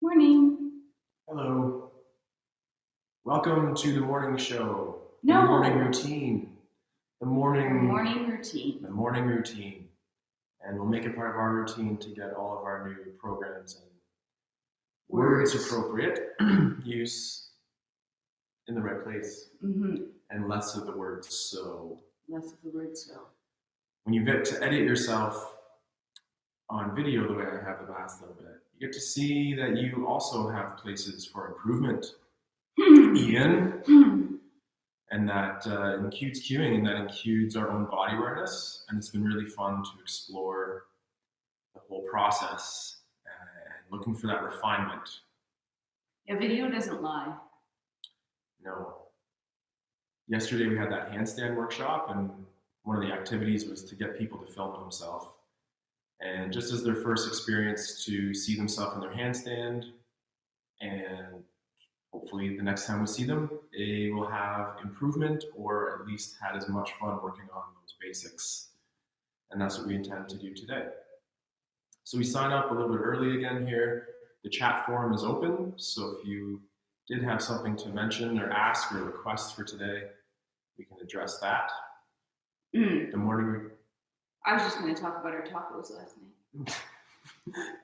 Morning. Hello. Welcome to the morning show. No. The morning routine. The morning routine. The morning routine. And we'll make it part of our routine to get all of our new programs and words appropriate use in the right place. And less of the word so. Less of the word so. When you get to edit yourself on video the way I have the last little bit, you get to see that you also have places for improvement. Ian, and that includes cueing, and that includes our own body awareness, and it's been really fun to explore the whole process and looking for that refinement. Yeah, video doesn't lie. No. Yesterday we had that handstand workshop, and one of the activities was to get people to film themselves. And just as their first experience to see themselves in their handstand, and hopefully the next time we see them, they will have improvement or at least had as much fun working on those basics. And that's what we intend to do today. So we sign up a little bit early again here. The chat forum is open, so if you did have something to mention or ask or request for today, we can address that. The morning. I was just going to talk about our tacos last night.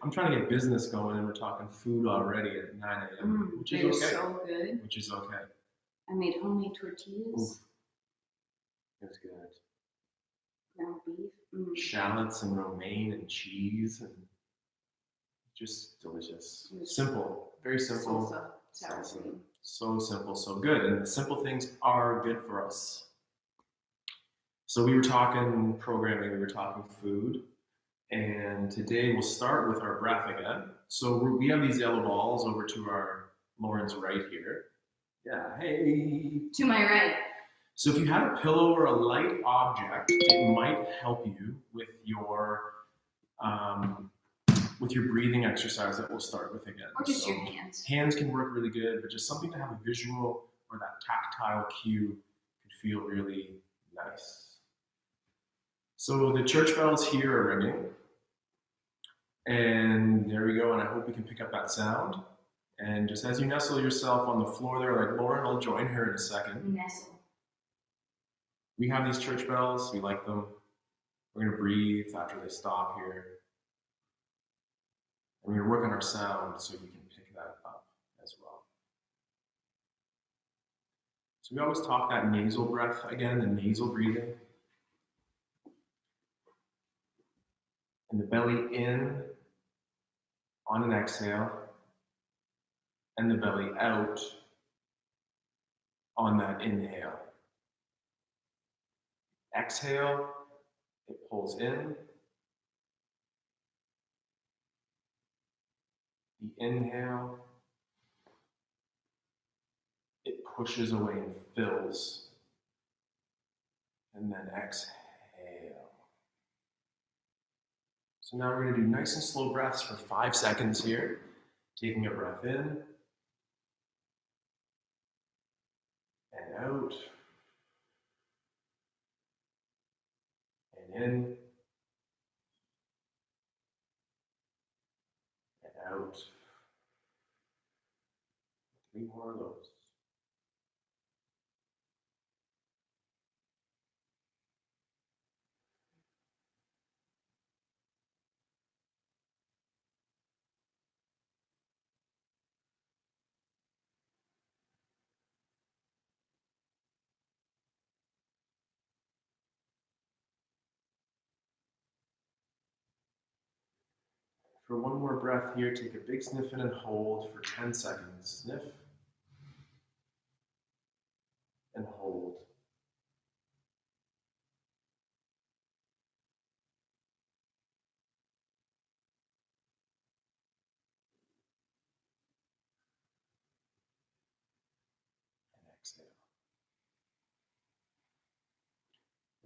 I'm trying to get business going, and we're talking food already at 9 a.m., which is okay. So good. Which is okay. I made homemade tortillas. It was good. Ground beef. Shallots and romaine and cheese, and just delicious. Simple, very simple. Salsa. So simple, so good. And the simple things are good for us. So we were talking programming, we were talking food. And today we'll start with our breath again. So we have these yellow balls over to our Lauren's right here. Yeah, hey. To my right. So if you had a pillow or a light object, it might help you with your breathing exercise that we'll start with again. Or just your hands. Hands can work really good, but just something to have a visual or that tactile cue can feel really nice. So the church bells here are ringing. And there we go, and I hope we can pick up that sound. And just as you nestle yourself on the floor there, like Lauren, I'll join her in a second. Nestle. We have these church bells, we like them. We're gonna breathe after they stop here. And we're gonna work on our sound so you can pick that up as well. So we always talk that nasal breath again, the nasal breathing. And the belly in on an exhale, and the belly out on that inhale. Exhale, it pulls in. The inhale, it pushes away and fills. And then exhale. So now we're going to do nice and slow breaths for 5 seconds here. Taking a breath in and out and in and out. 3 more of those. For one more breath here, take a big sniff in and hold for 10 seconds. Sniff and hold. And exhale.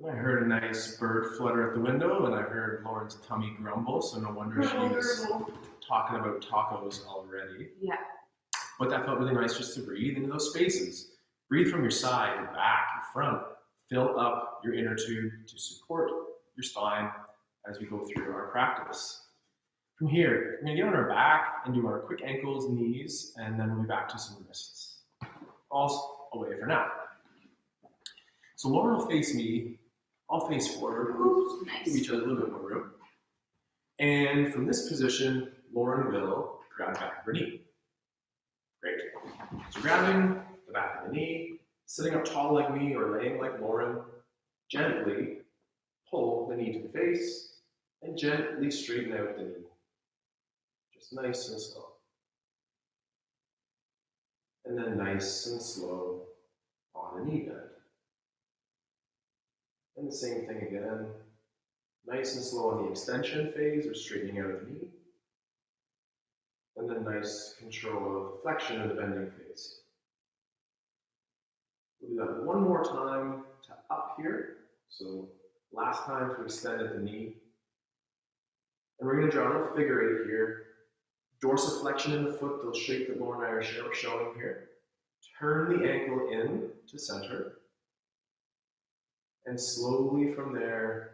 And I heard a nice bird flutter at the window, and I heard Lauren's tummy grumble, so no wonder she was talking about tacos already. Yeah. But that felt really nice just to breathe into those spaces. Breathe from your side, your back, your front. Fill up your inner tube to support your spine as we go through our practice. From here, we're gonna get on our back and do our quick ankles, knees, and then we'll be back to some wrists. All away for now. So Lauren will face me, I'll face forward. Ooh, Give nice. each other a little bit more room. And from this position, Lauren will grab the back of her knee. Great. So grabbing the back of the knee, sitting up tall like me or laying like Lauren, gently pull the knee to the face and gently straighten out the knee. Just nice and slow. And then nice and slow on a knee bend. And the same thing again. Nice and slow on the extension phase or straightening out the knee. And then nice control of flexion of the bending phase. We'll do that one more time to up here. So last time to extend at the knee. And we're going to draw a little figure eight here. Dorsiflexion in the foot, the shape that Lauren and I are showing here. Turn the ankle in to center. And slowly from there,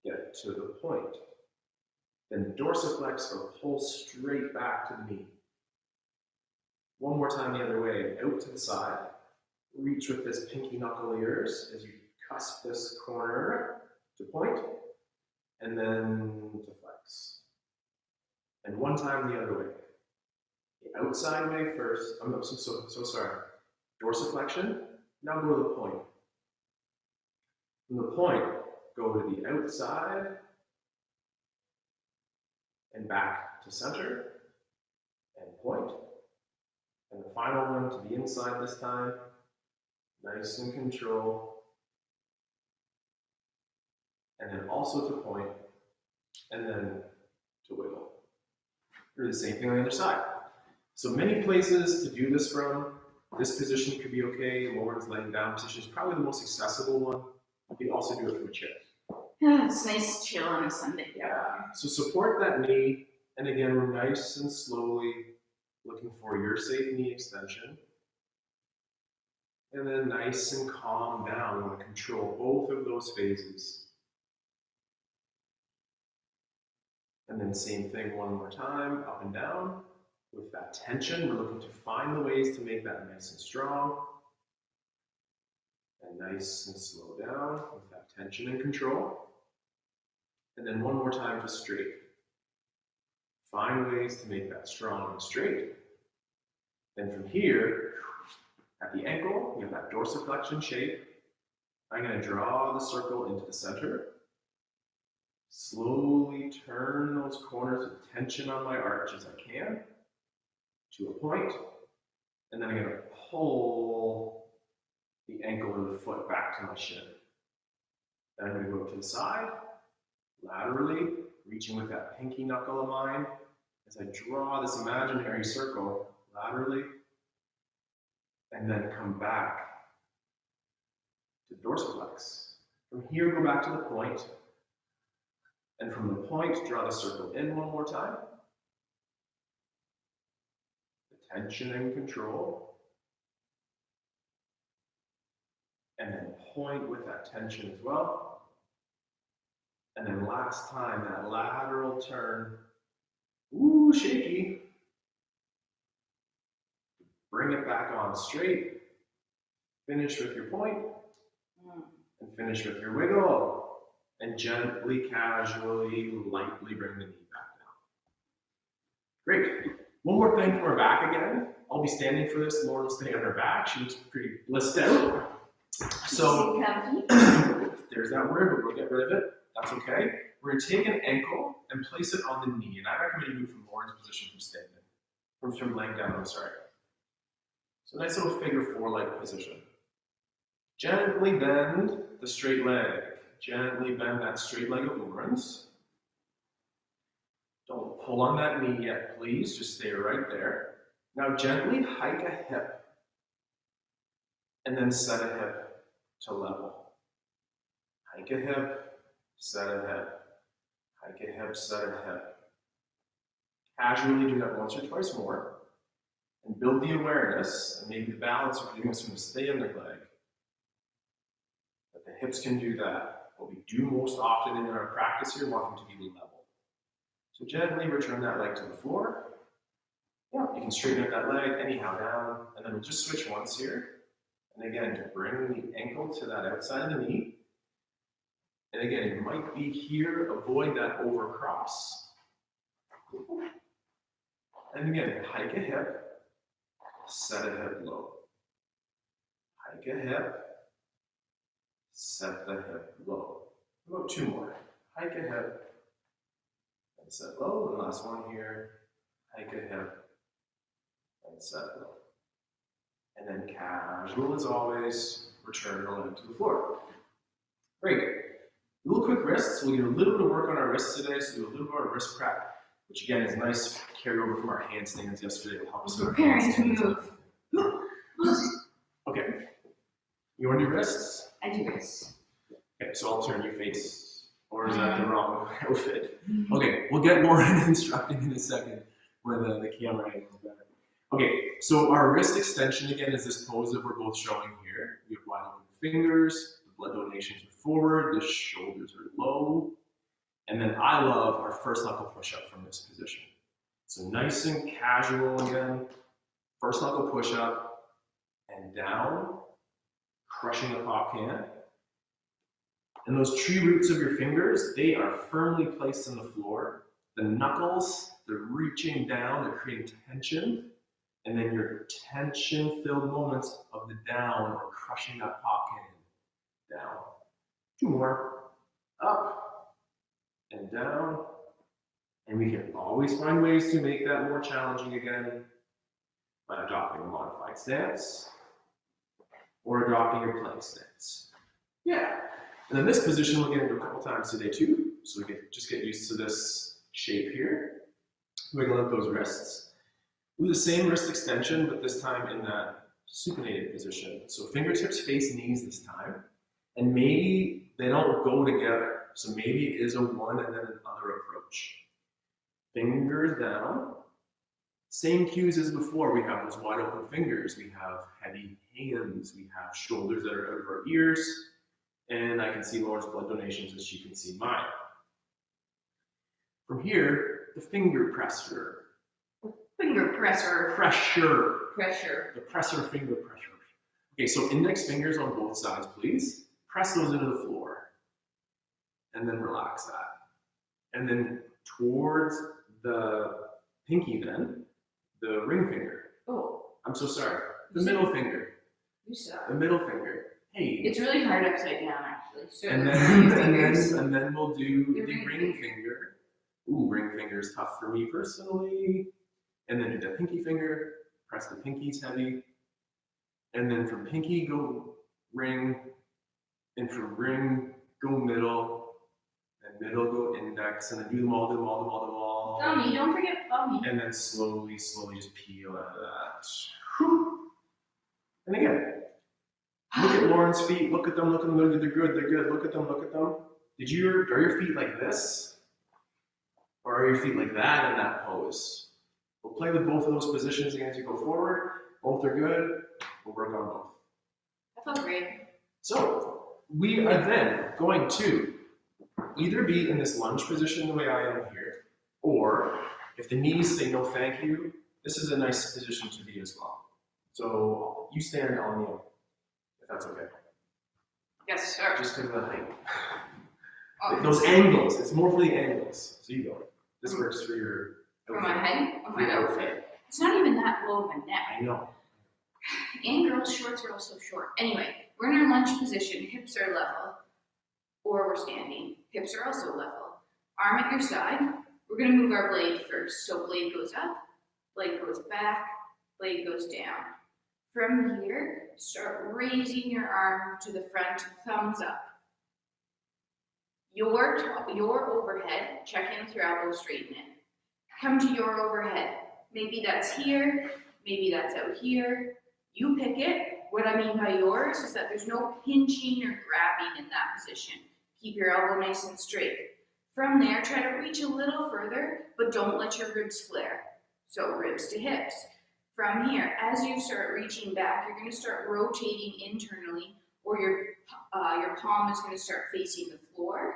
get to the point. Then dorsiflex or pull straight back to the knee. One more time the other way, out to the side. Reach with this pinky knuckle ears as you cusp this corner to point, and then to flex. And one time the other way. The outside way first. I'm so sorry. Dorsiflexion. Now go to the point. From the point, go to the outside and back to center and point. And the final one to the inside this time. Nice and control. And then also to point, and then to wiggle. Do the same thing on the other side. So many places to do this from. This position could be okay. Lauren's laying down position is probably the most accessible one. You can also do it from a chair. Yeah, it's nice to chill on a Sunday. Yeah. So support that knee, and again, we're nice and slowly looking for your safe knee extension. And then nice and calm down. We want to control both of those phases. And then same thing one more time, up and down. With that tension, we're looking to find the ways to make that nice and strong. And nice and slow down with that tension and control. And then one more time, just straight. Find ways to make that strong and straight. Then from here, at the ankle, you have that dorsiflexion shape. I'm going to draw the circle into the center. Slowly turn those corners with tension on my arch as I can to a point. And then I'm going to pull the ankle or the foot back to my shin. Then I'm going to go to the side, laterally, reaching with that pinky knuckle of mine as I draw this imaginary circle laterally, and then come back to dorsiflex. From here, go back to the point, and from the point, draw the circle in one more time. The tension and control. And then point with that tension as well. And then last time, that lateral turn. Ooh, shaky. Bring it back on straight. Finish with your point. And finish with your wiggle. And gently, casually, lightly bring the knee back down. Great. One more thing from our back again. I'll be standing for this. Lauren will stay on her back. She looks pretty blissed out. So there's that word, but we'll get rid of it. That's okay. We're going to take an ankle and place it on the knee. And I recommend you do from Lauren's position from standing. From laying down, I'm sorry. So nice little figure four-leg position. Gently bend the straight leg. Gently bend that straight leg of Lauren's. Don't pull on that knee yet, please. Just stay right there. Now gently hike a hip. And then set a hip to level. Hike a hip, set a hip. Hike a hip, set a hip. Casually do that once or twice more. And build the awareness, and maybe the balance of doing this from the standing leg. That the hips can do that. What we do most often in our practice here, want them to be level. So gently return that leg to the floor. Yeah, you can straighten out that leg anyhow down, and then we'll just switch once here. And again, to bring the ankle to that outside of the knee. And again, it might be here, avoid that overcross. And again, hike a hip, set a hip low. Hike a hip, set the hip low. About 2 more. Hike a hip, and set low. And last one here, hike a hip, and set low. And then casual as always, return the leg to the floor. Great. A little quick wrists. We'll get a little bit of work on our wrists today, so do a little bit of wrist prep, which again is nice carryover from our handstands yesterday. It'll help us with our Preparing to handstands. move. Okay. You want to do wrists? I do this. Okay, so I'll turn your face. Or is that the wrong outfit? Okay, we'll get more into instructing in a second when the camera angle's better. Okay, so our wrist extension again is this pose that we're both showing here. We have wide open fingers, the blood donations are forward, the shoulders are low. And then I love our first knuckle push-up from this position. So nice and casual again. First knuckle push-up and down, crushing the pop can. And those tree roots of your fingers, they are firmly placed on the floor. The knuckles, they're reaching down, they're creating tension. And then your tension-filled moments of the down or crushing that pop can down. 2 more. Up and down. And we can always find ways to make that more challenging again by adopting a modified stance or adopting your plank stance. Yeah. And then this position we'll get into a couple times today too. So we can just get used to this shape here. Wiggle out those wrists. Do the same wrist extension, but this time in that supinated position. So fingertips face knees this time. And maybe they don't go together. So maybe it is a one and then another approach. Fingers down. Same cues as before. We have those wide open fingers. We have heavy hands. We have shoulders that are out of our ears. And I can see Laura's blood donations as she can see mine. From here, the finger pressure. Finger presser. Pressure. Pressure. The presser finger pressure. Okay, so index fingers on both sides, please. Press those into the floor. And then relax that. And then towards the pinky then, the ring finger. Oh. I'm so sorry. The middle finger. You suck. The middle finger. Hey. It's really hard upside down actually. So And then we'll do the ring finger. Ooh, ring finger is tough for me personally. And then do the pinky finger. Press the pinkies heavy. And then from pinky, go ring. And from ring, go middle. And middle, go index. And then do them all, do them all, do them all, do them all. Thummy, don't forget thummy. And then slowly just peel out of that. Whew. And again, look at Lauren's feet. Look at them, look at them. They're good, they're good. Look at them, look at them. Are your feet like this? Or are your feet like that in that pose? We'll play with both of those positions again as you go forward. Both are good. We'll work on both. That felt great. So we are then going to either be in this lunge position the way I am here, or if the knees say no thank you, this is a nice position to be as well. So you stand on the if that's okay. Yes, sir. Just because of the height. Oh, Those angles, it's more for the angles. So you go. This works for your for my head? For your outfit. It's not even that low of a neck. I know. And girls' shorts are also short. Anyway, we're in our lunge position. Hips are level. Or we're standing. Hips are also level. Arm at your side. We're going to move our blade first. So blade goes up, blade goes back, blade goes down. From here, start raising your arm to the front, thumbs up. Your overhead, check in with your elbows, straighten it. Come to your overhead. Maybe that's here, maybe that's out here. You pick it. What I mean by yours is that there's no pinching or grabbing in that position. Keep your elbow nice and straight. From there, try to reach a little further, but don't let your ribs flare. So ribs to hips. From here, as you start reaching back, you're going to start rotating internally, or your palm is going to start facing the floor.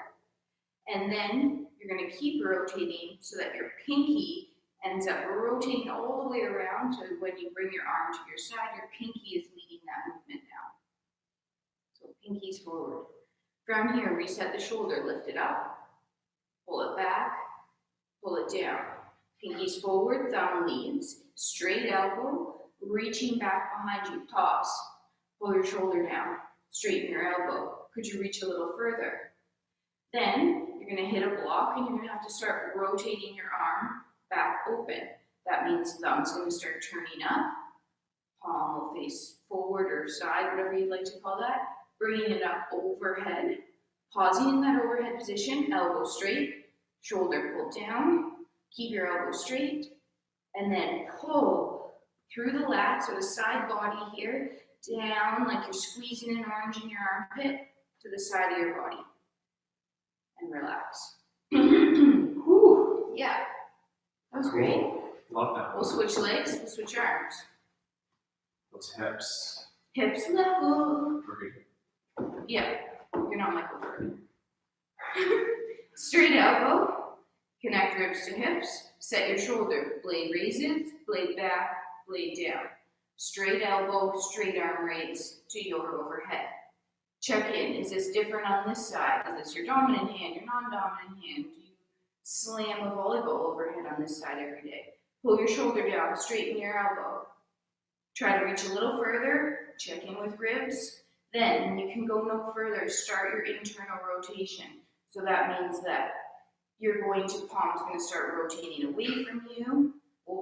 And then you're gonna keep rotating so that your pinky ends up rotating all the way around, so when you bring your arm to your side, your pinky is leading that movement down. So pinkies forward. From here, reset the shoulder, lift it up, pull it back, pull it down. Pinkies forward, thumb leads, straight elbow, reaching back behind you, pause. Pull your shoulder down, straighten your elbow. Could you reach a little further? Then you're gonna hit a block and you're gonna have to start rotating your arm back open. That means thumb's gonna start turning up, palm will face forward or side, whatever you'd like to call that, bringing it up overhead, pausing in that overhead position, elbow straight, shoulder pulled down, keep your elbow straight, and then pull through the lats or the side body here, down like you're squeezing an orange in your armpit to the side of your body. And relax. Whew, yeah, that was great. Love that. We'll switch legs, we'll switch arms. Those hips. Hips level. Very good. Yeah, you're not Michael Jordan. Straight elbow, connect ribs to hips, set your shoulder, blade raises, blade back, blade down. Straight elbow, straight arm raise to your overhead. Check in, is this different on this side? Is this your dominant hand, your non-dominant hand? Do you slam a volleyball overhead on this side every day? Pull your shoulder down, straighten your elbow. Try to reach a little further, check in with ribs. Then, when you can go no further, start your internal rotation. So that means that you're going to, palm's going to start rotating away from you.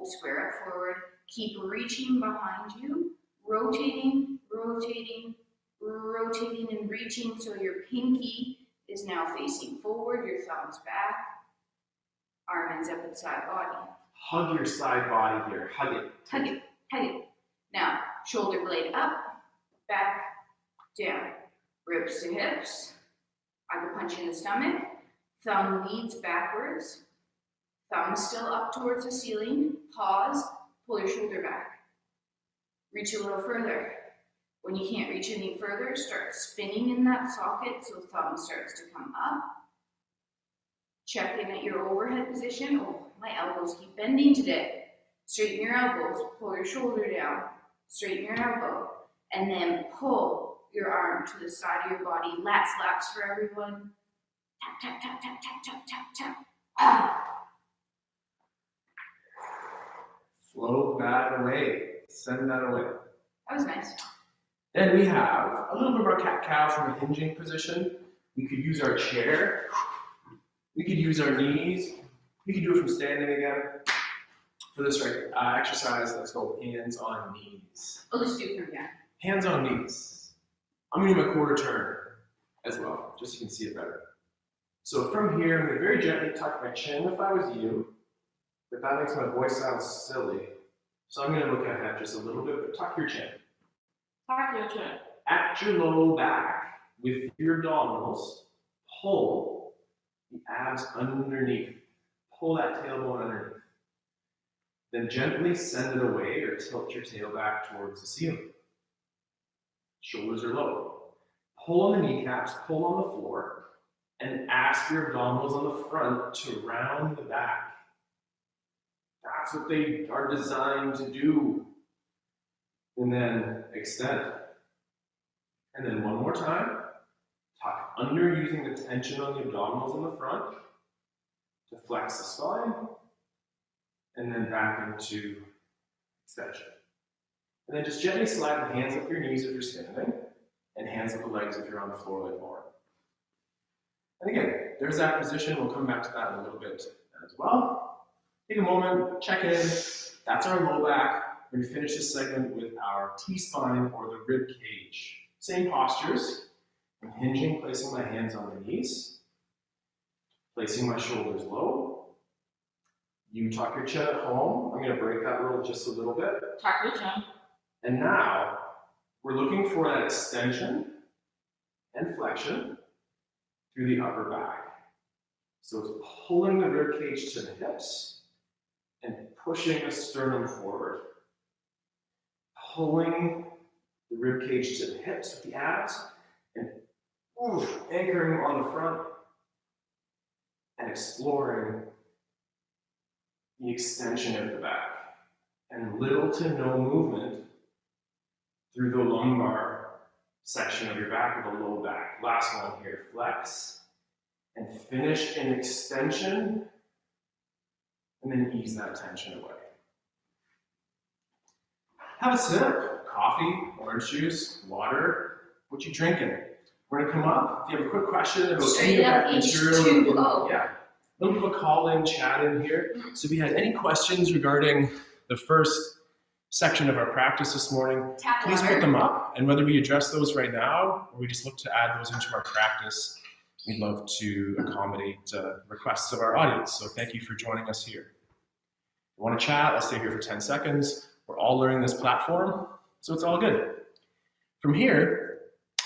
Square up forward. Keep reaching behind you. Rotating, rotating, rotating and reaching so your pinky is now facing forward, your thumb's back, arm ends up at side body. Hug your side body here. Hug it. Hug it, hug it. Now, shoulder blade up, back, down. Ribs to hips. Acupuncture in the stomach. Thumb leads backwards. Thumb still up towards the ceiling. Pause. Pull your shoulder back. Reach a little further. When you can't reach any further, start spinning in that socket so thumb starts to come up. Check in at your overhead position. Oh, my elbows keep bending today. Straighten your elbows. Pull your shoulder down. Straighten your elbow. And then pull your arm to the side of your body. Lats, laps for everyone. Tap, tap, tap, tap, tap, tap, tap, tap. Float that away. Send that away. That was nice. Then we have a little bit of our cat-cow from a hinging position. We could use our chair. We could use our knees. We could do it from standing again. For this exercise, let's go hands on knees. I'll just do it from here. Hands on knees. I'm going to do my quarter turn as well, just so you can see it better. So from here, I'm going to very gently tuck my chin if I was you, but that makes my voice sound silly. So I'm going to look ahead just a little bit, but tuck your chin. Tuck your chin. At your low back, with your abdominals, pull the abs underneath. Pull that tailbone underneath. Then gently send it away or tilt your tail back towards the ceiling. Shoulders are low. Pull on the kneecaps, pull on the floor, and ask your abdominals on the front to round the back. That's what they are designed to do. And then extend. And then one more time. Tuck under using the tension on the abdominals in the front to flex the spine. And then back into extension. And then just gently slide the hands up your knees if you're standing, and hands up the legs if you're on the floor like Lauren. And again, there's that position. We'll come back to that in a little bit as well. Take a moment, check in. That's our low back. We're going to finish this segment with our T-spine or the rib cage. Same postures. I'm hinging, placing my hands on the knees, placing my shoulders low. You tuck your chin at home. I'm going to break that rule just a little bit. Tuck your chin. And now, we're looking for that extension and flexion through the upper back. So it's pulling the rib cage to the hips and pushing the sternum forward. Pulling the rib cage to the hips with the abs and anchoring on the front. and exploring the extension of the back. And little to no movement through the lumbar section of your back or the low back. Last one here, flex. And finish in extension, and then ease that tension away. Have a sip, coffee, orange juice, water, what you drinking? We're gonna come up. If you have a quick question about any of that material, yeah, a little bit of a call-in chat in here. So if you had any questions regarding the first section of our practice this morning, please put them up. And whether we address those right now, or we just look to add those into our practice, we'd love to accommodate requests of our audience. So thank you for joining us here. If you want to chat, let's stay here for 10 seconds. We're all learning this platform, so it's all good. From here,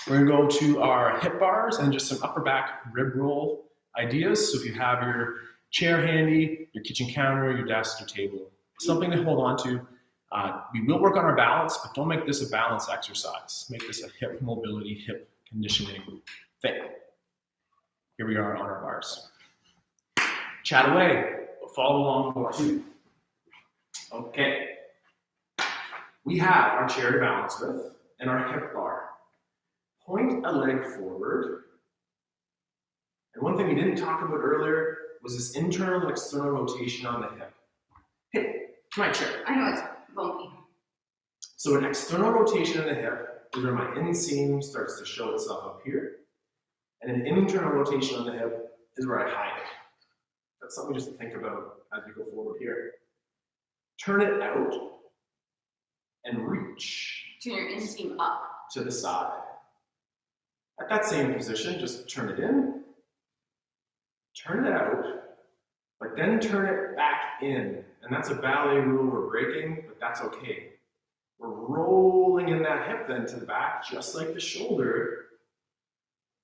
we're going to go to our hip bars and just some upper back rib roll ideas. So if you have your chair handy, your kitchen counter, your desk, your table, something to hold on to. We will work on our balance, but don't make this a balance exercise. Make this a hip mobility, hip conditioning thing. Here we are on our bars. Chat away, follow along more too. Okay. We have our chair to balance with and our hip bar. Point a leg forward. And one thing we didn't talk about earlier was this internal and external rotation on the hip. Hey, my chair. I know it's bumpy. So an external rotation in the hip is where my inseam starts to show itself up here. And an internal rotation on the hip is where I hide it. That's something just to think about as we go forward here. Turn it out and reach. Turn your inseam up. To the side. At that same position, just turn it in, turn it out, but then turn it back in. And that's a ballet rule we're breaking, but that's okay. We're rolling in that hip then to the back, just like the shoulder,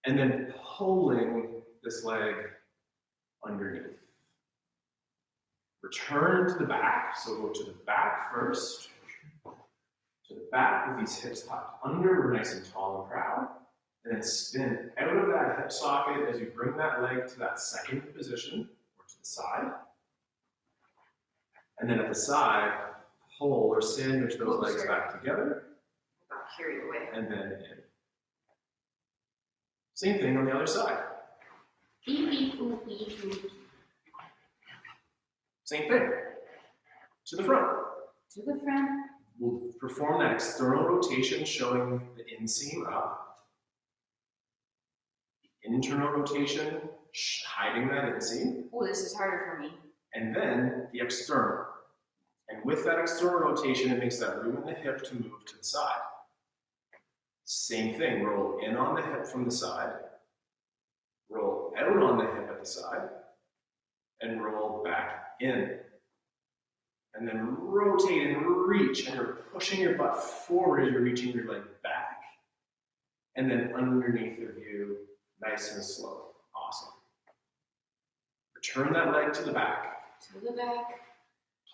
and then pulling this leg underneath. Return to the back, so go to the back first, to the back with these hips tucked under, we're nice and tall and proud, and then spin out of that hip socket as you bring that leg to that second position, or to the side. And then at the side, pull or sandwich those legs back together. Got carried away. And then in. Same thing on the other side. Same thing. To the front. To the front. We'll perform that external rotation showing the inseam up. The internal rotation hiding that inseam. Oh, this is harder for me. And then the external. And with that external rotation, it makes that room in the hip to move to the side. Same thing, roll in on the hip from the side, roll out on the hip at the side, and roll back in. And then rotate and reach, and you're pushing your butt forward as you're reaching your leg back. And then underneath of you, nice and slow. Awesome. Return that leg to the back. To the back.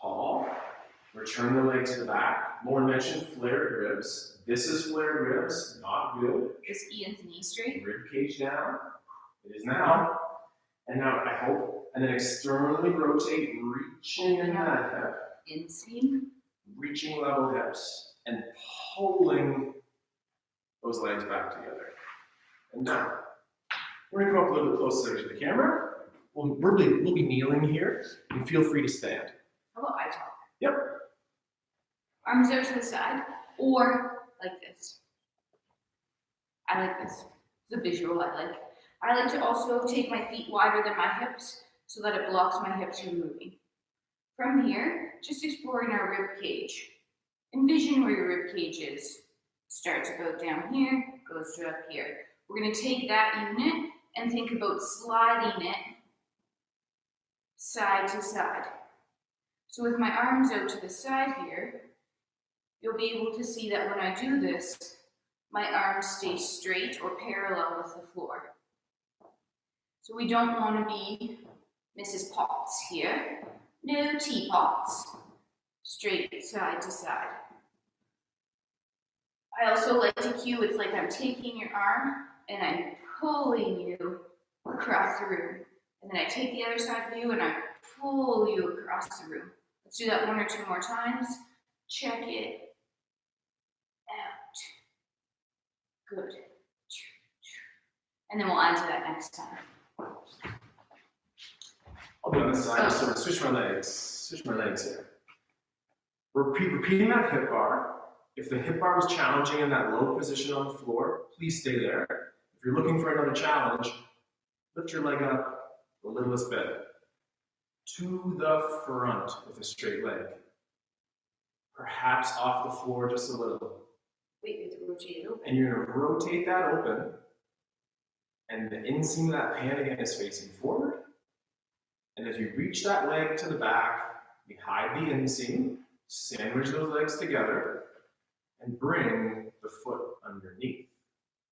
Tall. Return the leg to the back. Lauren mentioned flared ribs. This is flared ribs, not good. Is Ian's knee straight? Rib cage down. It is now. And now I hope. And then externally rotate, reaching in that hip. Inseam. Reaching level hips and pulling those legs back together. And down. We're going to go up a little bit closer to the camera. We'll be kneeling here. And feel free to stand. How about I talk? Yep. Arms out to the side, or like this. I like this. It's a visual I like. I like to also take my feet wider than my hips so that it blocks my hips from moving. From here, just exploring our rib cage. Envision where your rib cage is. Starts about down here, goes to up here. We're going to take that unit and think about sliding it side to side. So with my arms out to the side here, you'll be able to see that when I do this, my arms stay straight or parallel with the floor. So we don't want to be Mrs. Potts here. No teapots. Straight side to side. I also like to cue, it's like I'm taking your arm and I'm pulling you across the room. And then I take the other side of you and I pull you across the room. Let's do that 1 or 2 more times. Check it out. Good. And then we'll add to that next time. I'll be on this side, just sort of switch my legs here. Repeating that hip bar. If the hip bar was challenging in that low position on the floor, please stay there. If you're looking for another challenge, lift your leg up the littlest bit. To the front with a straight leg. Perhaps off the floor just a little. Wait, you have to rotate it open. And you're going to rotate that open. And the inseam of that pant again is facing forward. And as you reach that leg to the back, you hide the inseam, sandwich those legs together, and bring the foot underneath.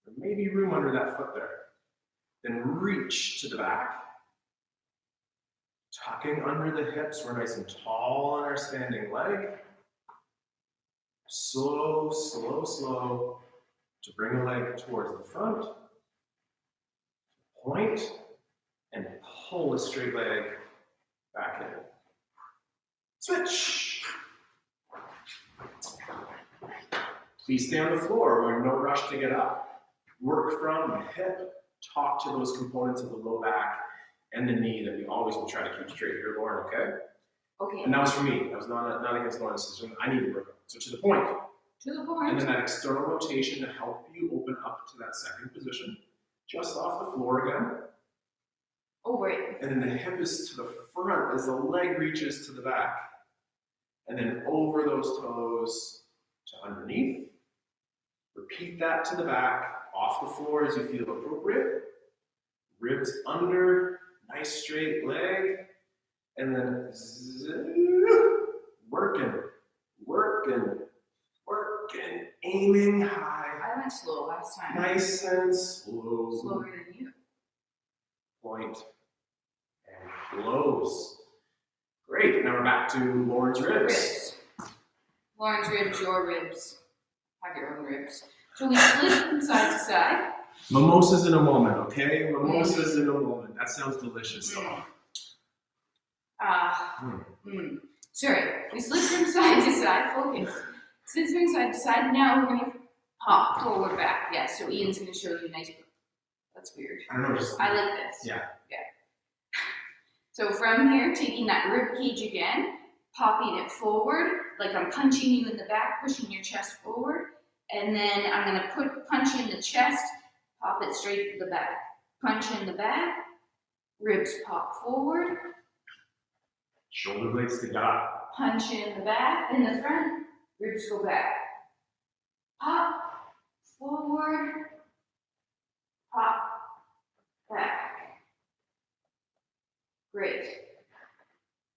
There may be room under that foot there. Then reach to the back, tucking under the hips. We're nice and tall on our standing leg. Slow, slow, slow to bring a leg towards the front. Point and pull a straight leg back in. Switch. Please stay on the floor. We're in no rush to get up. Work from the hip. Talk to those components of the low back and the knee that we always will try to keep straight here, Lauren, okay? Okay. And that was for me. That was not against Lauren's decision. I need to work on. So to the point. To the point. And then that external rotation to help you open up to that second position. Just off the floor again. Oh, right. And then the hip is to the front as the leg reaches to the back. And then over those toes to underneath. Repeat that to the back, off the floor as you feel appropriate. Ribs under, nice straight leg. And then working, working, working, aiming high. I went slow last time. Nice and slow. Slower than you. Point and close. Great, now we're back to Lauren's ribs. Ribs. Lauren's ribs, your ribs. Have your own ribs. So we split from side to side. Mimosas in a moment, okay? Mimosas in a moment. That sounds delicious. Sorry, we slid from side to side. Focus. Slid from side to side. Now we're going to hop forward back. Yes, so Ian's going to show you a nice. That's weird. I don't know. Just, I like this. Yeah. So from here, taking that rib cage again, popping it forward, like I'm punching you in the back, pushing your chest forward. And then I'm going to punch in the chest, pop it straight to the back. Punch in the back, ribs pop forward. Shoulder blades together. Punch in the back, in the front, ribs go back. Pop, forward, pop, back. Great.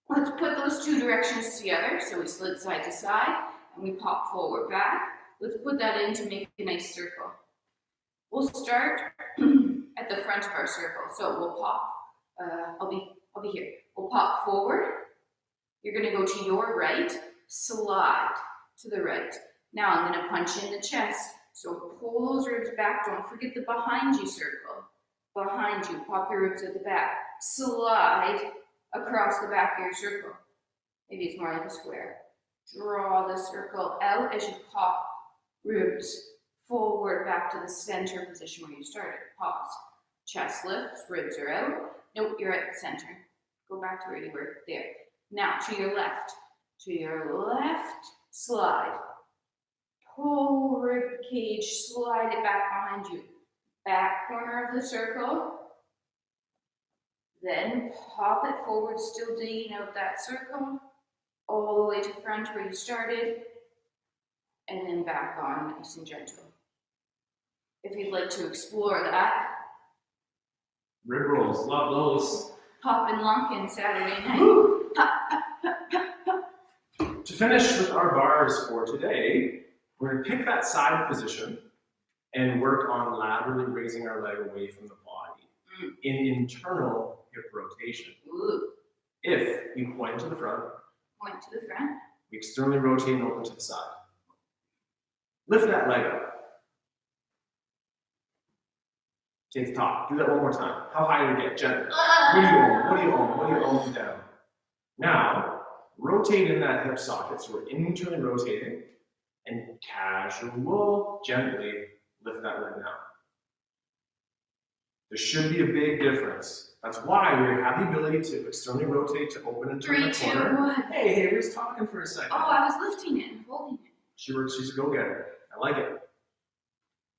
Let's put those two directions together. So we slid side to side, and we pop forward, back. Let's put that in to make a nice circle. We'll start at the front of our circle. So we'll pop, I'll be here. We'll pop forward. You're gonna go to your right, slide to the right. Now I'm gonna punch in the chest. So pull those ribs back. Don't forget the behind you circle. Behind you, pop your ribs at the back. Slide across the back of your circle. Maybe it's more like a square. Draw the circle out as you pop ribs forward back to the center position where you started. Pause. Chest lifts, ribs are out. Nope, you're at the center. Go back to where you were. There. Now to your left. To your left, slide. Pull rib cage, slide it back behind you. Back corner of the circle. Then pop it forward, still digging out that circle. All the way to front where you started. And then back on, nice and gentle. If you'd like to explore that. Rib rolls, love those. Pop and lock in Saturday night. Pop, pop, pop, pop, pop. To finish with our bars for today, we're going to pick that side position and work on laterally raising our leg away from the body in internal hip rotation. Ooh. If we point to the front, Point to the front. we externally rotate and open to the side. Lift that leg up. Okay, it's top. Do that one more time. How high do you get? Gently. What do you own? What do you own? What do you own down? Now, rotate in that hip socket. So we're internally rotating and casual, gently lift that leg down. There should be a big difference. That's why we have the ability to externally rotate to open and turn the 3, 2, corner. 1. Hey, Avery's talking for a second. Oh, I was lifting it and holding it. She's a go-getter. I like it.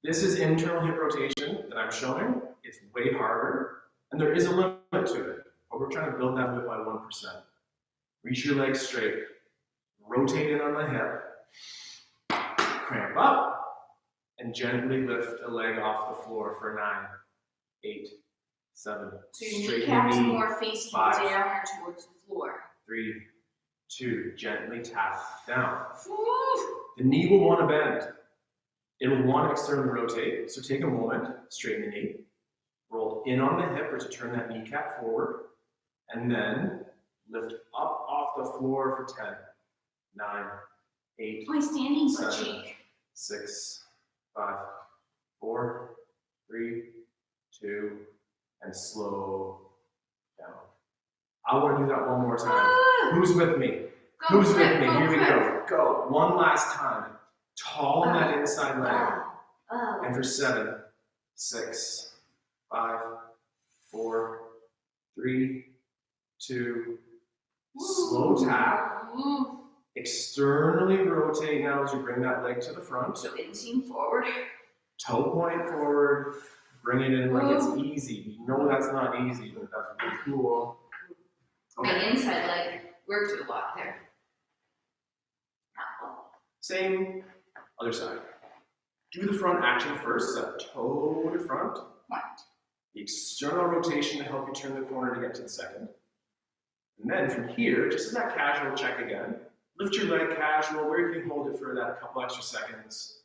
This is internal hip rotation that I'm showing. It's way harder, and there is a limit to it, but we're trying to build that limit by 1%. Reach your legs straight, rotate in on the hip, cramp up, and gently lift a leg off the floor for 9, 8, 7, So your straighten kneecaps your knee, more facing 5, down or towards the floor. 3, 2, gently tap down. Woo. The knee will want to bend. It will want to externally rotate, so take a moment, straighten the knee, roll in on the hip or to turn that kneecap forward, and then lift up off the floor for 10, 9, 8, My standing butt 7, cheek. 6, 5, 4, 3, 2, and slow down. I want to do that one more time. Ah. Who's with me? Go Who's quick, with me? go Here we quick. go. Go. One last time. Tall on that inside leg. Oh. And for 7, 6, 5, 4, 3, 2, slow tap. Ooh. Externally rotate now as you bring that leg to the front. So inseam forward. Toe point forward. Bring it in like it's Ooh. easy. You know that's not easy, but that's really cool. My Okay. inside leg worked a lot there. Same, other side. Do the front action first, so toe to front. Point. The external rotation to help you turn the corner to get to the second. And then from here, just in that casual check again, lift your leg casual, where you can hold it for that couple extra seconds.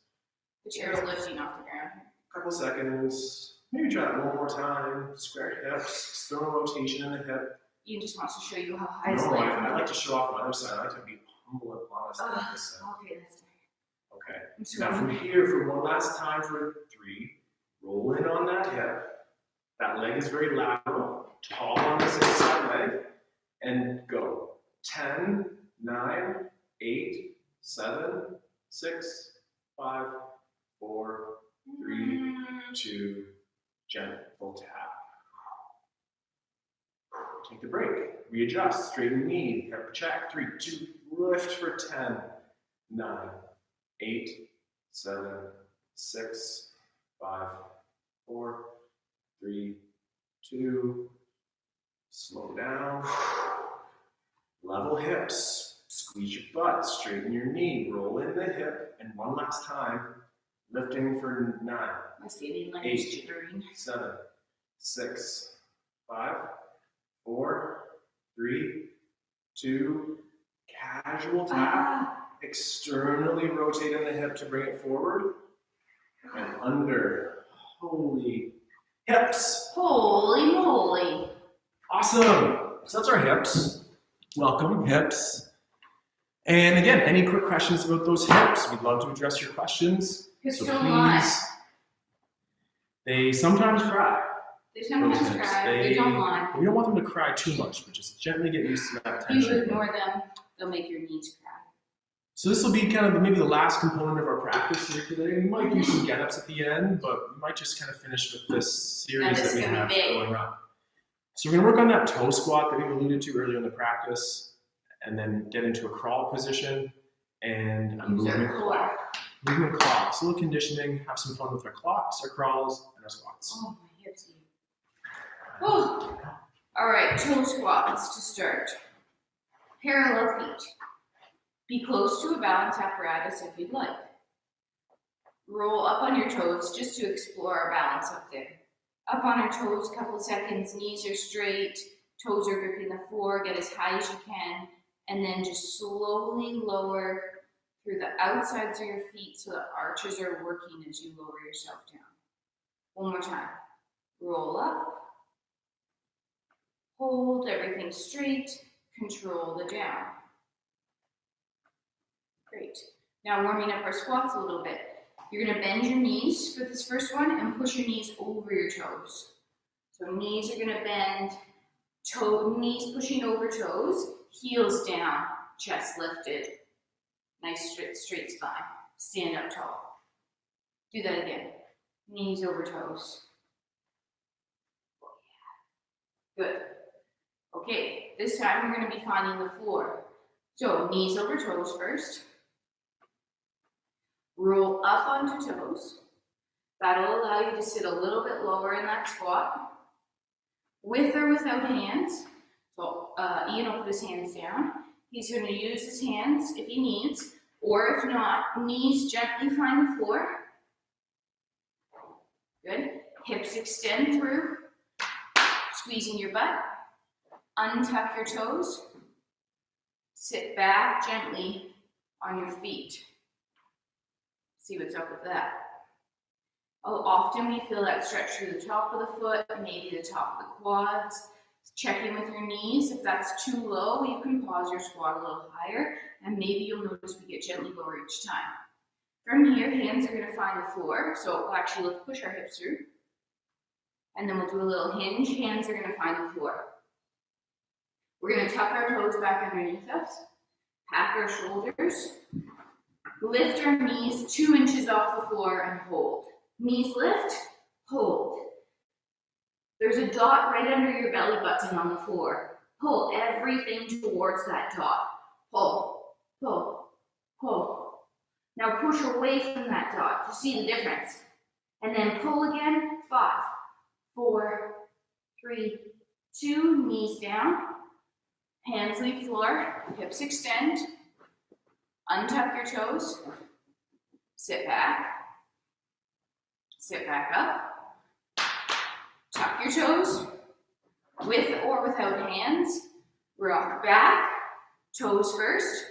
The chair is lifting off the ground. Couple seconds. Maybe try that one more time. Square hips, external rotation in the hip. Ian just wants to show you how high his No, leg I like to show off my other side. I like to be humble and honest on this side. Okay, that's fine. Okay. I'm Now from here, for one last time for 3, roll in on that hip. That leg is very lateral. Tall on this inside leg. And go. 10, 9, 8, 7, 6, 5, 4, 3, 2, gentle tap. Take the break. Readjust. Straighten the knee. Hip check. 3, 2, lift for 10, 9, 8, 7, 6, 5, 4, 3, 2, slow down. Level hips. Squeeze your butt. Straighten your knee. Roll in the hip. And one last time, lifting for 9, My standing leg is jittering. 7, 6, 5, 4, 3, 2, casual tap. Externally rotate in the hip to bring it forward. And under. Holy hips. Holy moly. Awesome. So that's our hips. Welcome, hips. And again, any quick questions about those hips? We'd love to address your questions. Because So so much. please. They sometimes cry. They sometimes Those hips. cry. They don't lie. We don't want them to cry too much, but just gently get used to that If you tension. ignore them, they'll make your knees cry. So this will be kind of maybe the last component of our practice here today. We might do some get-ups at the end, but we might just kind of finish with this series This that we is gonna have be big. going up. So we're going to work on that toe squat that we alluded to earlier in the practice, and then get into a crawl position and a Use our movement core. clock. Movement clocks, a little conditioning, have some fun with our clocks, our crawls, and our squats. Oh, my hips. Oh. All right, toe squats to start. Parallel feet. Be close to a balance apparatus if you'd like. Roll up on your toes just to explore our balance up there. Up on our toes, couple seconds, knees are straight, toes are gripping the floor, get as high as you can, and then just slowly lower through the outsides of your feet so the arches are working as you lower yourself down. One more time. Roll up, hold everything straight, control the down. Great. Now warming up our squats a little bit. You're gonna bend your knees for this first one and push your knees over your toes. So knees are gonna bend, knees pushing over toes, heels down, chest lifted. Nice straight spine. Stand up tall. Do that again. Knees over toes. Good. Okay, this time we're going to be finding the floor. So knees over toes first. Roll up onto toes. That'll allow you to sit a little bit lower in that squat. With or without hands. So Ian will put his hands down. He's going to use his hands if he needs, or if not, knees gently find the floor. Good. Hips extend through, squeezing your butt. Untuck your toes. Sit back gently on your feet. See what's up with that. Oh, often we feel that stretch through the top of the foot, maybe the top of the quads. Check in with your knees. If that's too low, you can pause your squat a little higher, and maybe you'll notice we get gently lower each time. From here, hands are going to find the floor. So actually, let's push our hips through. And then we'll do a little hinge. Hands are going to find the floor. We're going to tuck our toes back underneath us. Pack our shoulders. Lift our knees 2 inches off the floor and hold. Knees lift, hold. There's a dot right under your belly button on the floor. Pull everything towards that dot. Pull, pull, pull. Now push away from that dot. You see the difference? And then pull again. 5, 4, 3, 2. Knees down. Hands leave floor. Hips extend. Untuck your toes. Sit back. Sit back up. Tuck your toes, with or without hands. Rock back, toes first.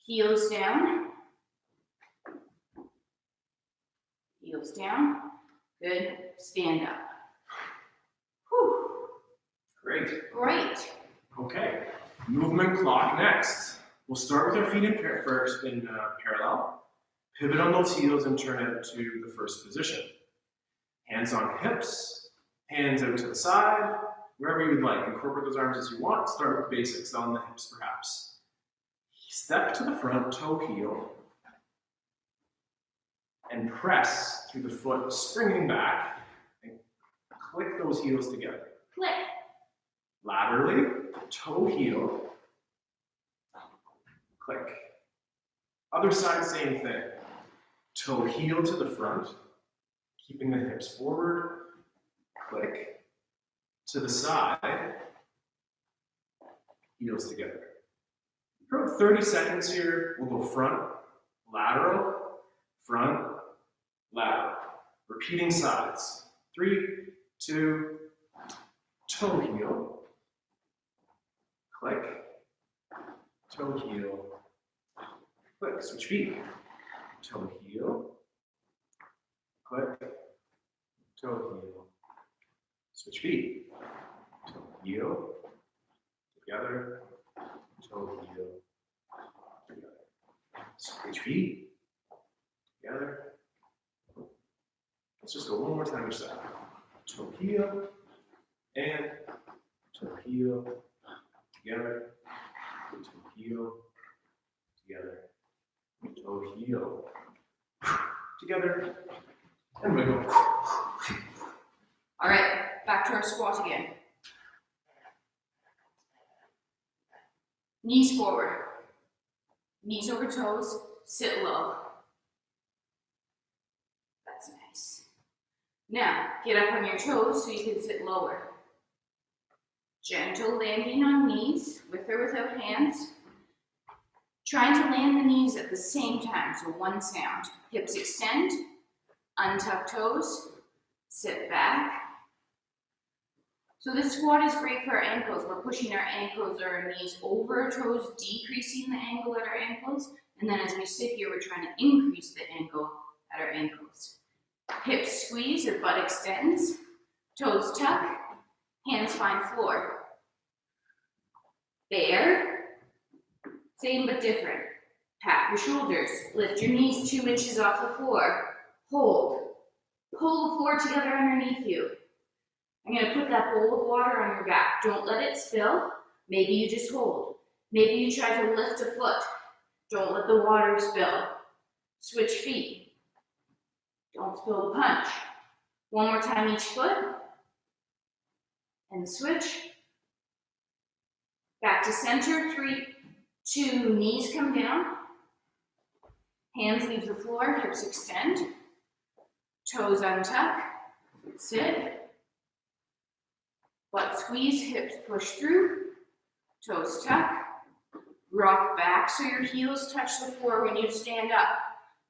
Heels down. Heels down. Good. Stand up. Whew. Great. Great. Okay, movement clock next. We'll start with our feet in parallel, pivot on those heels and turn out to the first position. Hands on hips, hands out to the side, wherever you would like. Incorporate those arms as you want. Start with basics on the hips, perhaps. Step to the front, toe heel, and press through the foot, springing back, and click those heels together. Click. Laterally, toe heel, click. Other side, same thing. Toe heel to the front, keeping the hips forward, click. To the side, heels together. For about 30 seconds here, we'll go front, lateral, repeating sides. 3, 2, toe heel, click, toe heel, click, switch feet, toe heel, click, toe heel, switch feet, toe heel, together, toe heel, together, switch feet, together. Let's just go one more time each side. Toe heel, and toe heel, together, toe heel, together, toe heel, together, and wiggle. All right, back to our squat again. Knees forward. Knees over toes, sit low. That's nice. Now, get up on your toes so you can sit lower. Gentle landing on knees, with or without hands. Trying to land the knees at the same time, so one sound. Hips extend, untuck toes, sit back. So this squat is great for our ankles. We're pushing our ankles or our knees over our toes, decreasing the angle at our ankles. And then as we sit here, we're trying to increase the angle at our ankles. Hips squeeze or butt extends. Toes tuck. Hands find floor. Bear. Same but different. Pack. Back your shoulders. Lift your knees 2 inches off the floor. Hold. Pull the floor together underneath you. I'm going to put that bowl of water on your back. Don't let it spill. Maybe you just hold. Maybe you try to lift a foot. Don't let the water spill. Switch feet. Don't spill the punch. One more time each foot. And switch. Back to center. 3, 2, knees come down. Hands leave the floor, hips extend. Toes untuck. Sit. Butt squeeze, hips push through. Toes tuck. Rock back so your heels touch the floor when you stand up.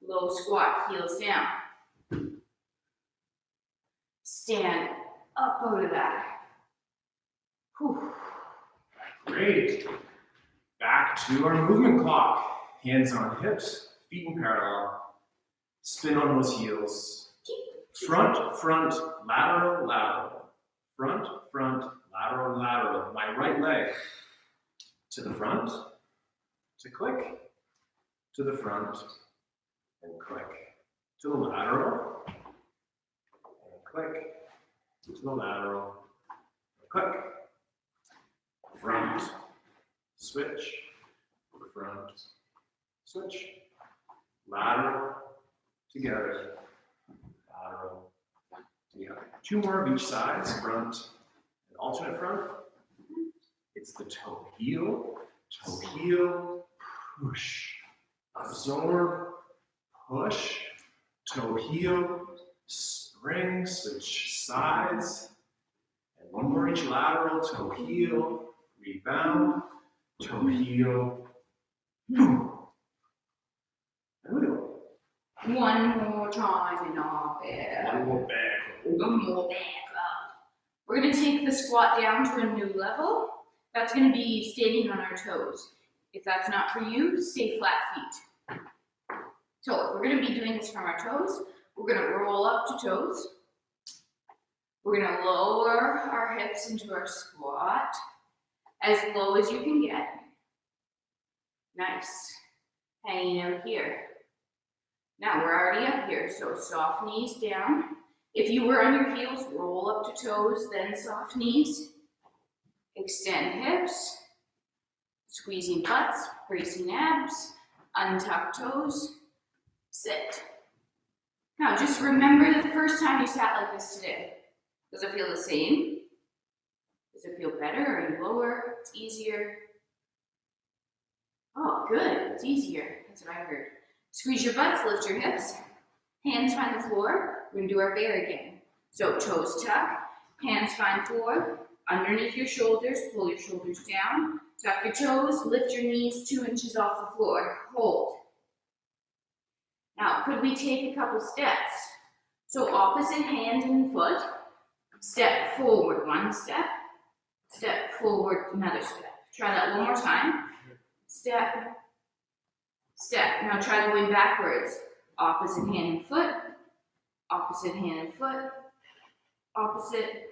Low squat, heels down. Stand up out of that. Whew. Great. Back to our movement clock. Hands on hips, feet in parallel. Spin on those heels. Front, front, lateral, lateral. Front, front, lateral, lateral. My right leg to the front, to click, to the front, and click. To the lateral, and click, to the lateral, click. Front, switch, front, switch, lateral, together, lateral, together. 2 more of each side, front and alternate front. It's the toe heel, push, absorb, push, toe heel, spring, switch sides, and 1 more each lateral, toe heel, rebound, toe heel, boom. And we go. One more time and off it. One more back. One more back up. We're going to take the squat down to a new level. That's going to be standing on our toes. If that's not for you, stay flat feet. So if we're going to be doing this from our toes, we're going to roll up to toes. We're going to lower our hips into our squat as low as you can get. Nice. Hanging out here. Now we're already up here, so soft knees down. If you were on your heels, roll up to toes, then soft knees. Extend hips. Squeezing butts, bracing abs. Untuck toes. Sit. Now just remember the first time you sat like this today. Does it feel the same? Does it feel better? Are you lower? It's easier? Oh, good. It's easier. That's what I heard. Squeeze your butts, lift your hips. Hands find the floor. We're going to do our bear again. So toes tuck, hands find floor. Underneath your shoulders, pull your shoulders down. Tuck your toes, lift your knees 2 inches off the floor. Hold. Now, could we take a couple steps? So opposite hand and foot. Step forward 1 step. Step forward another step. Try that 1 more time. Step. Step. Now try going backwards. Opposite hand and foot. Opposite hand and foot. Opposite.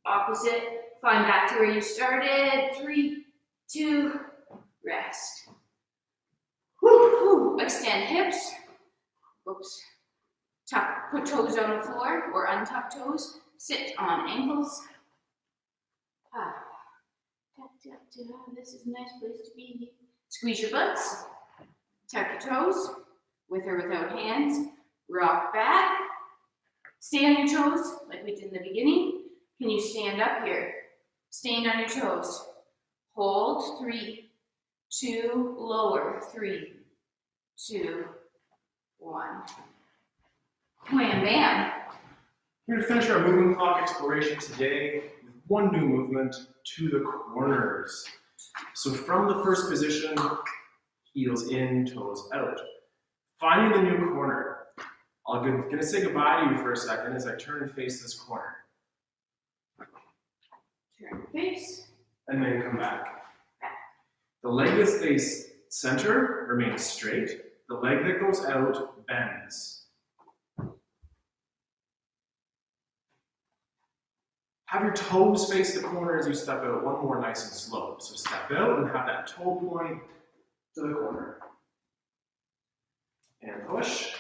Opposite. Find back to where you started. 3, 2, rest. Woo, woo. Extend hips. Oops. Tuck, put toes on the floor or untuck toes. Sit on ankles. Ah. This is a nice place to be. Squeeze your butts. Tuck your toes, with or without hands. Rock back. Stay on your toes, like we did in the beginning. Can you stand up here? Stand on your toes. Hold, 3, 2, lower, 3, 2, 1. Wham, bam. We're going to finish our movement clock exploration today with 1 new movement to the corners. So from the first position, heels in, toes out. Finding the new corner. I'm going to say goodbye to you for a second as I turn and face this corner. Turn face. And then come back. The leg that stays center remains straight. The leg that goes out bends. Have your toes face the corner as you step out. 1 more nice and slow. So step out and have that toe point to the corner. and push.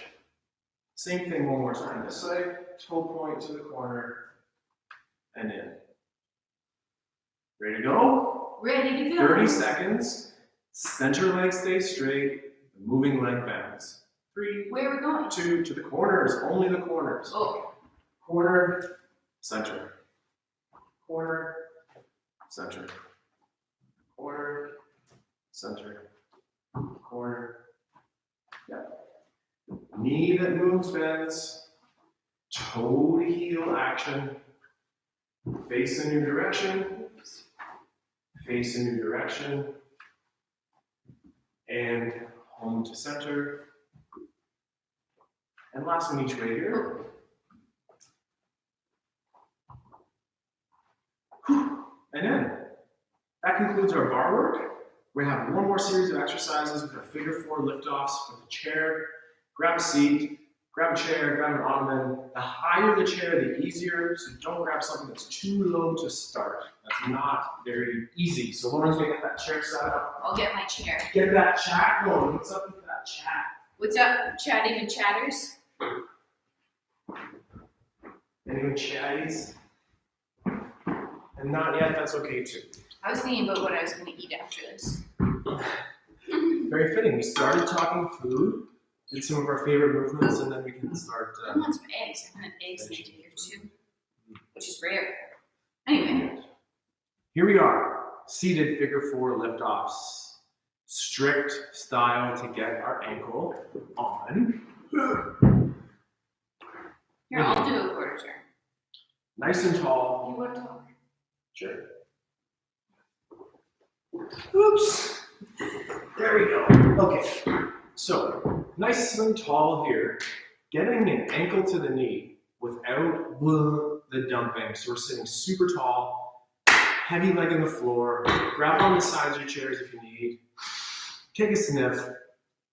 Same thing one more time this way, toe point to the corner, and in. Ready to go? Ready to go. 30 seconds, center leg stays straight, the moving leg bends. 3, Where are we going? 2, to the corners, only the corners. Oh, Corner, center. Corner, center. Corner, center. Corner. Yep. Knee that moves bends. Toe to heel action. Face a new direction. Face a new direction. And home to center. And last one each way here. And in. That concludes our bar work. We have one more series of exercises with our figure 4 liftoffs with a chair. Grab a seat, grab a chair, grab an ottoman. The higher the chair, the easier. So don't grab something that's too low to start. That's not very easy. So Lauren's gonna get that chair set up. I'll get my chair. Get that chat going. What's up with that chat? What's up, chatting and chatters? Anyone chatties? And not yet, that's okay too. I was thinking about what I was going to eat after this. Very fitting. We started talking food, did some of our favorite movements, and then we can start. I want some eggs. I want eggs in here too, which is rare. Anyway. Here we are, seated figure 4 liftoffs. Strict style to get our ankle on. Here, I'll do a quarter turn. Nice and tall. You want to talk? Sure. Oops. There we go. Okay. So, nice and tall here. Getting an ankle to the knee without the dumping. So we're sitting super tall, heavy leg in the floor. Grab on the sides of your chairs if you need. Take a sniff.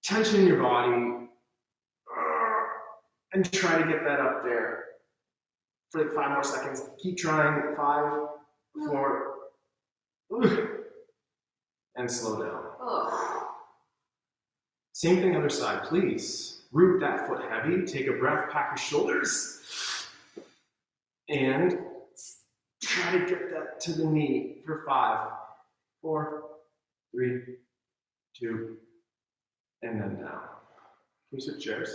Tension in your body. And try to get that up there. For like 5 more seconds. Keep trying. 5, 4. And slow down. Oh. Same thing other side, please. Root that foot heavy. Take a breath, pack your shoulders. And try to get that to the knee for 5, 4, 3, 2, and then down. Can you switch chairs?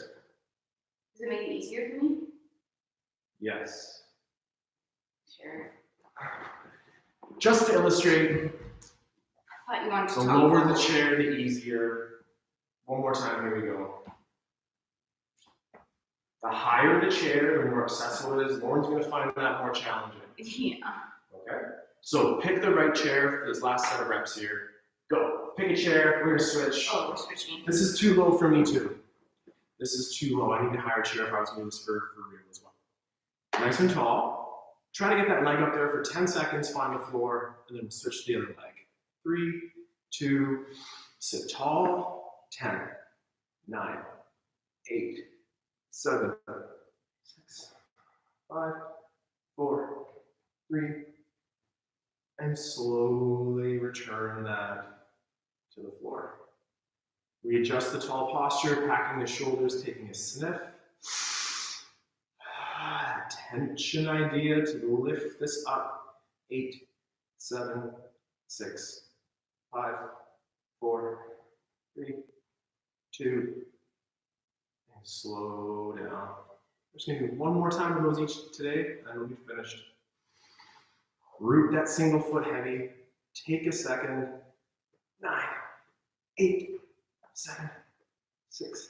Does it make it easier for me? Yes. Sure. Just to illustrate, I thought you wanted to the talk. lower the chair, the easier. One more time, here we go. The higher the chair, the more accessible it is. Lauren's going to find that more challenging. Yeah. Okay? So pick the right chair for this last set of reps here. Go. Pick a chair. We're going to switch. Oh, we're switching. This is too low for me, too. This is too low. I need a higher chair if I was going to do this for real as well. Nice and tall. Try to get that leg up there for 10 seconds, find the floor, and then switch to the other leg. 3, 2, sit tall. 10, 9, 8, 7, 6, 5, 4, 3, and slowly return that to the floor. Readjust the tall posture, packing the shoulders, taking a sniff. Tension idea to lift this up. 8, 7, 6, 5, 4, 3, 2, and slow down. I'm just going to do one more time of those each today, and we'll be finished. Root that single foot heavy. Take a second. 9, 8, 7, 6,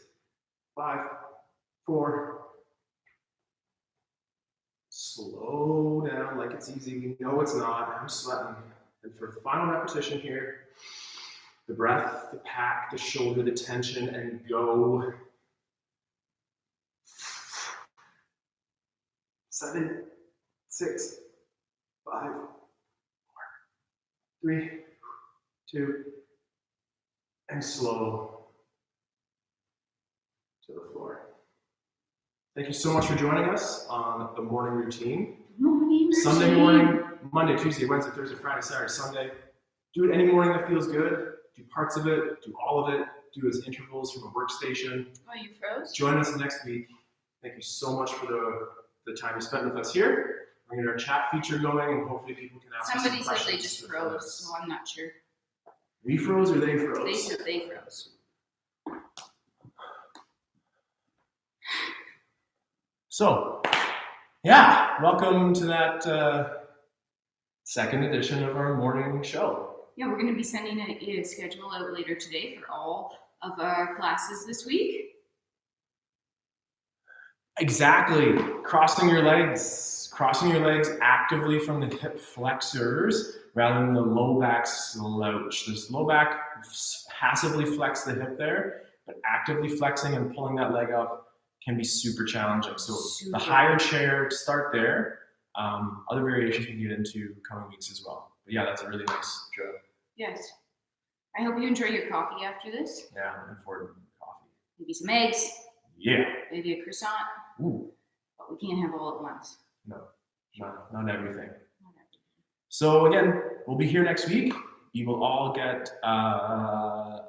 5, 4. Slow down like it's easy. We know it's not. I'm sweating. And for the final repetition here, the breath, the pack, the shoulder, the tension, and go. 7, 6, 5, 4, 3, 2, and slow to the floor. Thank you so much for joining us on the morning routine. Sunday morning, Monday, Tuesday, Wednesday, Thursday, Friday, Saturday, Sunday. Do it any morning that feels good. Do parts of it, do all of it. do as intervals from a workstation. Oh, you froze? Join us next week. Thank you so much for the time you spent with us here. We're getting our chat feature going, and hopefully people can ask us some Somebody questions. said they just froze, so I'm not sure. We froze or they froze? They said they froze. So, yeah, welcome to that second edition of our morning show. Yeah, we're going to be sending a schedule out later today for all of our classes this week. Exactly. Crossing your legs actively from the hip flexors rather than the low back slouch. This low back passively flex the hip there, but actively flexing and pulling that leg up can be super challenging. So the higher chair, start there. Other variations we can get into coming weeks as well. But yeah, that's a really nice drill. Yes. I hope you enjoy your coffee after this. Yeah, I'm looking forward to coffee. Maybe some eggs. Yeah. Maybe a croissant. Ooh. But we can't have all at once. No, not everything. So again, we'll be here next week. You will all get, I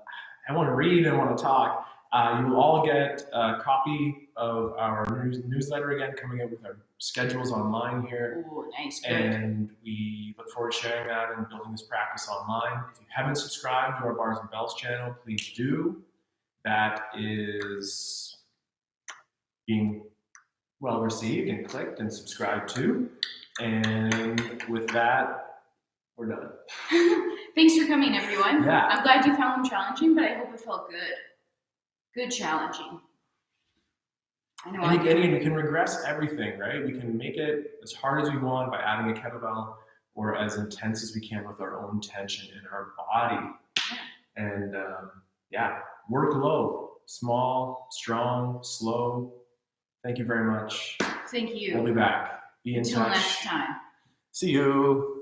want to read and want to talk. You will all get a copy of our newsletter again, coming out with our schedules online here. Oh, nice, good. And we look forward to sharing that and building this practice online. If you haven't subscribed to our Bars and Bells channel, please do. That is being well received and clicked and subscribed to. And with that, we're done. Thanks for coming, everyone. Yeah. I'm glad you found them challenging, but I hope it felt good. Good challenging. I know. And again, we can regress everything, right? We can make it as hard as we want by adding a kettlebell, or as intense as we can with our own tension in our body. Yeah. And yeah, work low, small, strong, slow. Thank you very much. Thank you. We'll be back. Be in touch. Until next time. See you.